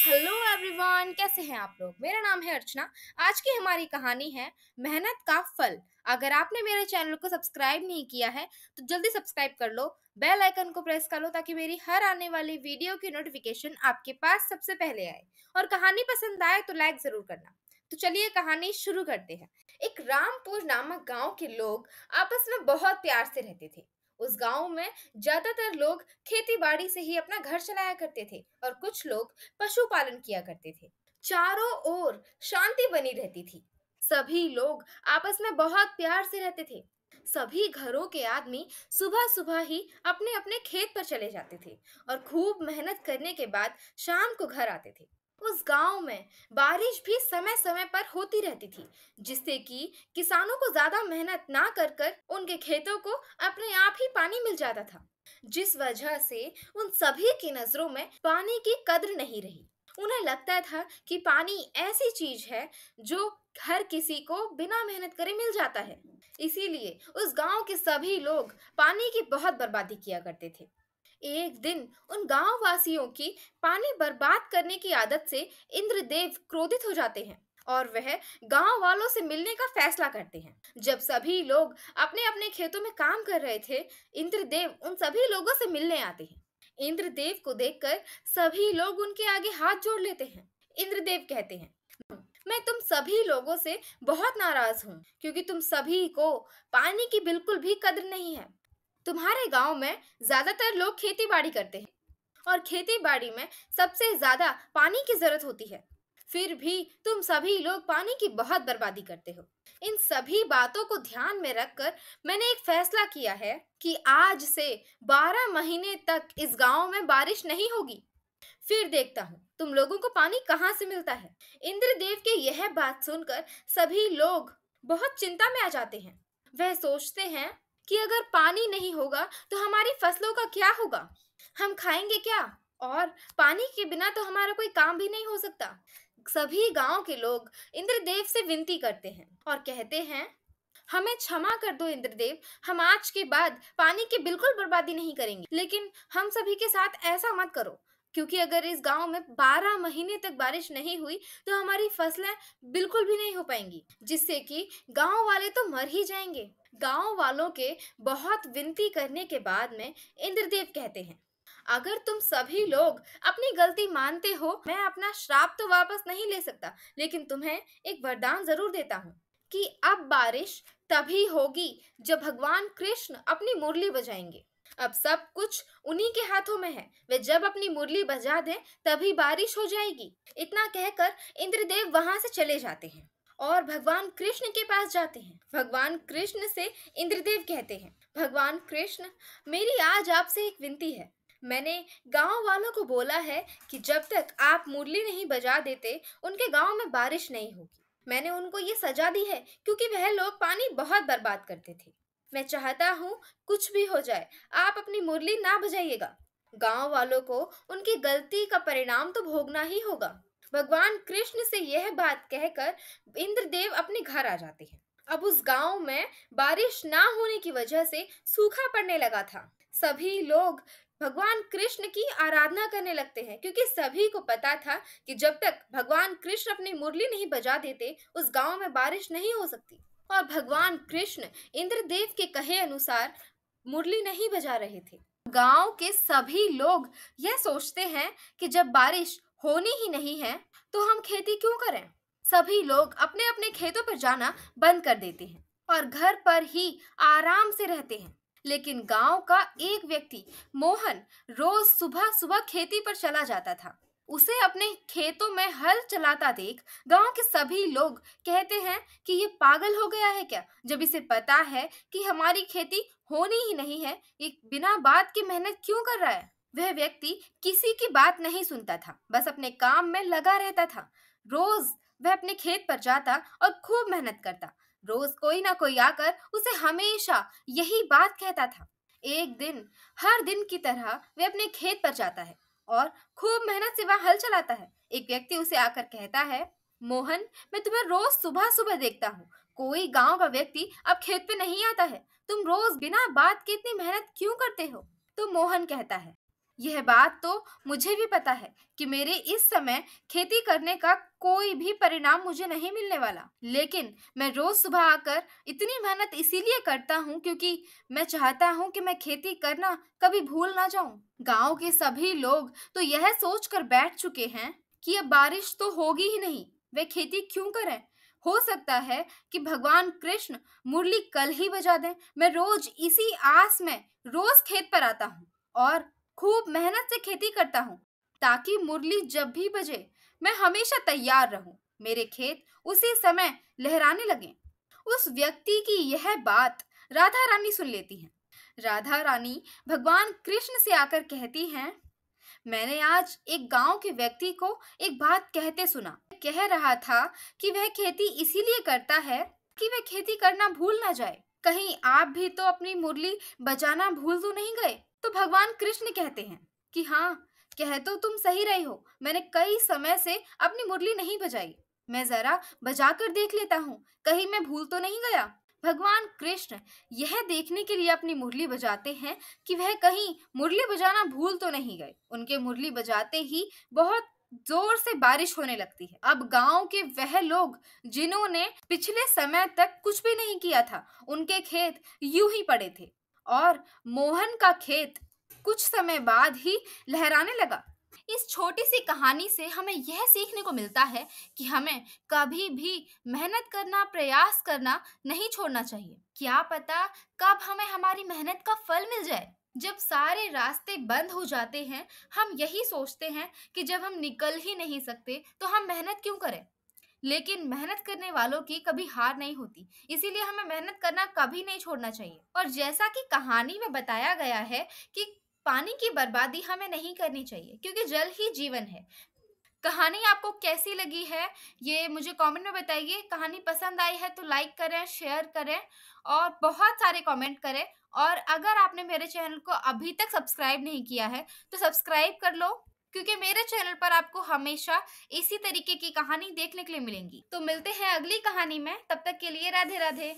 Hello everyone, कैसे हैं आप लोग। मेरा नाम है अर्चना। आज की हमारी कहानी है मेहनत का फल। अगर आपने मेरे चैनल को सब्सक्राइब नहीं किया है तो जल्दी सब्सक्राइब कर लो, बेल आइकन को प्रेस कर लो ताकि मेरी हर आने वाली वीडियो की नोटिफिकेशन आपके पास सबसे पहले आए। और कहानी पसंद आए तो लाइक जरूर करना। तो चलिए कहानी शुरू करते हैं। एक रामपुर नामक गांव के लोग आपस में बहुत प्यार से रहते थे। उस गांव में ज्यादातर लोग खेती बाड़ी से ही अपना घर चलाया करते थे और कुछ लोग पशुपालन किया करते थे। चारों ओर शांति बनी रहती थी। सभी लोग आपस में बहुत प्यार से रहते थे। सभी घरों के आदमी सुबह सुबह ही अपने अपने खेत पर चले जाते थे और खूब मेहनत करने के बाद शाम को घर आते थे। उस गांव में बारिश भी समय समय पर होती रहती थी, जिससे कि किसानों को ज्यादा मेहनत ना कर कर उनके खेतों को अपने आप ही पानी मिल जाता था, जिस वजह से उन सभी की नजरों में पानी की कद्र नहीं रही। उन्हें लगता था कि पानी ऐसी चीज है जो हर किसी को बिना मेहनत करे मिल जाता है। इसीलिए उस गांव के सभी लोग पानी की बहुत बर्बादी किया करते थे। एक दिन उन गांव वासियों की पानी बर्बाद करने की आदत से इंद्रदेव क्रोधित हो जाते हैं और वह गांव वालों से मिलने का फैसला करते हैं। जब सभी लोग अपने अपने खेतों में काम कर रहे थे, इंद्रदेव उन सभी लोगों से मिलने आते हैं। इंद्रदेव को देखकर सभी लोग उनके आगे हाथ जोड़ लेते हैं। इंद्रदेव कहते हैं, मैं तुम सभी लोगों से बहुत नाराज हूँ क्योंकि तुम सभी को पानी की बिल्कुल भी कद्र नहीं है। तुम्हारे गांव में ज्यादातर लोग खेती बाड़ी करते हैं और खेती बाड़ी में सबसे ज्यादा पानी की जरूरत होती है। फिर भी तुम सभी लोग पानी की बहुत बर्बादी करते हो। इन सभी बातों को ध्यान में रखकर मैंने एक फैसला किया है कि आज से 12 महीने तक इस गांव में बारिश नहीं होगी। फिर देखता हूँ तुम लोगों को पानी कहाँ से मिलता है। इंद्रदेव की यह बात सुनकर सभी लोग बहुत चिंता में आ जाते हैं। वह सोचते हैं कि अगर पानी नहीं होगा तो हमारी फसलों का क्या होगा, हम खाएंगे क्या, और पानी के बिना तो हमारा कोई काम भी नहीं हो सकता। सभी गांव के लोग इंद्रदेव से विनती करते हैं और कहते हैं, हमें क्षमा कर दो इंद्रदेव, हम आज के बाद पानी की बिल्कुल बर्बादी नहीं करेंगे, लेकिन हम सभी के साथ ऐसा मत करो क्योंकि अगर इस गांव में 12 महीने तक बारिश नहीं हुई तो हमारी फसलें बिल्कुल भी नहीं हो पाएंगी, जिससे कि गांव वाले तो मर ही जाएंगे। गांव वालों के बहुत विनती करने के बाद में इंद्रदेव कहते हैं, अगर तुम सभी लोग अपनी गलती मानते हो, मैं अपना श्राप तो वापस नहीं ले सकता, लेकिन तुम्हें एक वरदान जरूर देता हूँ कि अब बारिश तभी होगी जब भगवान कृष्ण अपनी मुरली बजाएंगे। अब सब कुछ उन्हीं के हाथों में है, वे जब अपनी मुरली बजा दें तभी बारिश हो जाएगी। इतना कहकर इंद्रदेव वहां से चले जाते हैं और भगवान कृष्ण के पास जाते हैं। भगवान कृष्ण से इंद्रदेव कहते हैं, भगवान कृष्ण, मेरी आज आपसे एक विनती है। मैंने गांव वालों को बोला है कि जब तक आप मुरली नहीं बजा देते उनके गांव में बारिश नहीं होगी। मैंने उनको ये सजा दी है क्योंकि वह लोग पानी बहुत बर्बाद करते थे। मैं चाहता हूँ कुछ भी हो जाए, आप अपनी मुरली ना बजाइएगा। गांव वालों को उनकी गलती का परिणाम तो भोगना ही होगा। भगवान कृष्ण से यह बात कहकर इंद्रदेव अपने घर आ जाते हैं। अब उस गांव में बारिश ना होने की वजह से सूखा पड़ने लगा था। सभी लोग भगवान कृष्ण की आराधना करने लगते हैं क्योंकि सभी को पता था कि जब तक भगवान कृष्ण अपनी मुरली नहीं बजा देते उस गांव में बारिश नहीं हो सकती। और भगवान कृष्ण इंद्रदेव के कहे अनुसार मुरली नहीं बजा रहे थे। गांव के सभी लोग यह सोचते हैं कि जब बारिश होनी ही नहीं है तो हम खेती क्यों करें। सभी लोग अपने अपने खेतों पर जाना बंद कर देते हैं और घर पर ही आराम से रहते हैं। लेकिन गांव का एक व्यक्ति मोहन रोज सुबह सुबह खेती पर चला जाता था। उसे अपने खेतों में हल चलाता देख गांव के सभी लोग कहते हैं कि ये पागल हो गया है क्या, जब इसे पता है कि हमारी खेती होनी ही नहीं है, ये बिना बात की मेहनत क्यों कर रहा है। वह व्यक्ति किसी की बात नहीं सुनता था, बस अपने काम में लगा रहता था। रोज वह अपने खेत पर जाता और खूब मेहनत करता। रोज कोई ना कोई आकर उसे हमेशा यही बात कहता था। एक दिन हर दिन की तरह वह अपने खेत पर जाता है और खूब मेहनत से वहां हल चलाता है। एक व्यक्ति उसे आकर कहता है, मोहन, मैं तुम्हें रोज सुबह सुबह देखता हूँ, कोई गांव का व्यक्ति अब खेत पे नहीं आता है, तुम रोज बिना बात के इतनी मेहनत क्यों करते हो। तो मोहन कहता है, यह बात तो मुझे भी पता है कि मेरे इस समय खेती करने का कोई भी परिणाम मुझे नहीं मिलने वाला, लेकिन मैं रोज सुबह आकर इतनी मेहनत इसीलिए करता हूँ क्योंकि मैं चाहता हूँ कि मैं खेती करना कभी भूल ना जाऊं। गांव के सभी लोग तो यह सोचकर बैठ चुके हैं कि अब बारिश तो होगी ही नहीं, वे खेती क्यों करें। हो सकता है कि भगवान कृष्ण मुरली कल ही बजा दें। मैं रोज इसी आस में रोज खेत पर आता हूँ और खूब मेहनत से खेती करता हूँ ताकि मुरली जब भी बजे मैं हमेशा तैयार रहूं, मेरे खेत उसी समय लहराने लगे। उस व्यक्ति की यह बात राधा रानी सुन लेती हैं। राधा रानी भगवान कृष्ण से आकर कहती हैं, मैंने आज एक गांव के व्यक्ति को एक बात कहते सुना। कह रहा था कि वह खेती इसीलिए करता है कि वह खेती करना भूल ना जाए। कहीं आप भी तो अपनी मुरली बजाना भूल तो नहीं गए। तो भगवान कृष्ण कहते हैं कि हाँ, कह तो तुम सही रही हो, मैंने कई समय से अपनी मुरली नहीं बजाई। मैं जरा बजा कर देख लेता हूँ, कहीं मैं भूल तो नहीं गया। भगवान कृष्ण यह देखने के लिए अपनी मुरली बजाते हैं कि वह कहीं मुरली बजाना भूल तो नहीं गए। उनके मुरली बजाते ही बहुत जोर से बारिश होने लगती है। अब गांव के वह लोग जिन्होंने पिछले समय तक कुछ भी नहीं किया था, उनके खेत यूं ही पड़े थे और मोहन का खेत कुछ समय बाद ही लहराने लगा। इस छोटी सी कहानी से हमें यह सीखने को मिलता है कि हमें कभी भी मेहनत करना, प्रयास करना नहीं छोड़ना चाहिए। क्या पता कब हमें हमारी मेहनत का फल मिल जाए। जब सारे रास्ते बंद हो जाते हैं, हम यही सोचते हैं कि जब हम निकल ही नहीं सकते तो हम मेहनत क्यों करें। लेकिन मेहनत करने वालों की कभी हार नहीं होती, इसीलिए हमें मेहनत करना कभी नहीं छोड़ना चाहिए। और जैसा कि कहानी में बताया गया है कि पानी की बर्बादी हमें नहीं करनी चाहिए क्योंकि जल ही जीवन है। कहानी आपको कैसी लगी है ये मुझे कमेंट में बताइए। कहानी पसंद आई है तो लाइक करें, शेयर करें और बहुत सारे कमेंट करें। और अगर आपने मेरे चैनल को अभी तक सब्सक्राइब नहीं किया है तो सब्सक्राइब कर लो, क्योंकि मेरे चैनल पर आपको हमेशा इसी तरीके की कहानी देखने के लिए मिलेंगी। तो मिलते हैं अगली कहानी में, तब तक के लिए राधे राधे।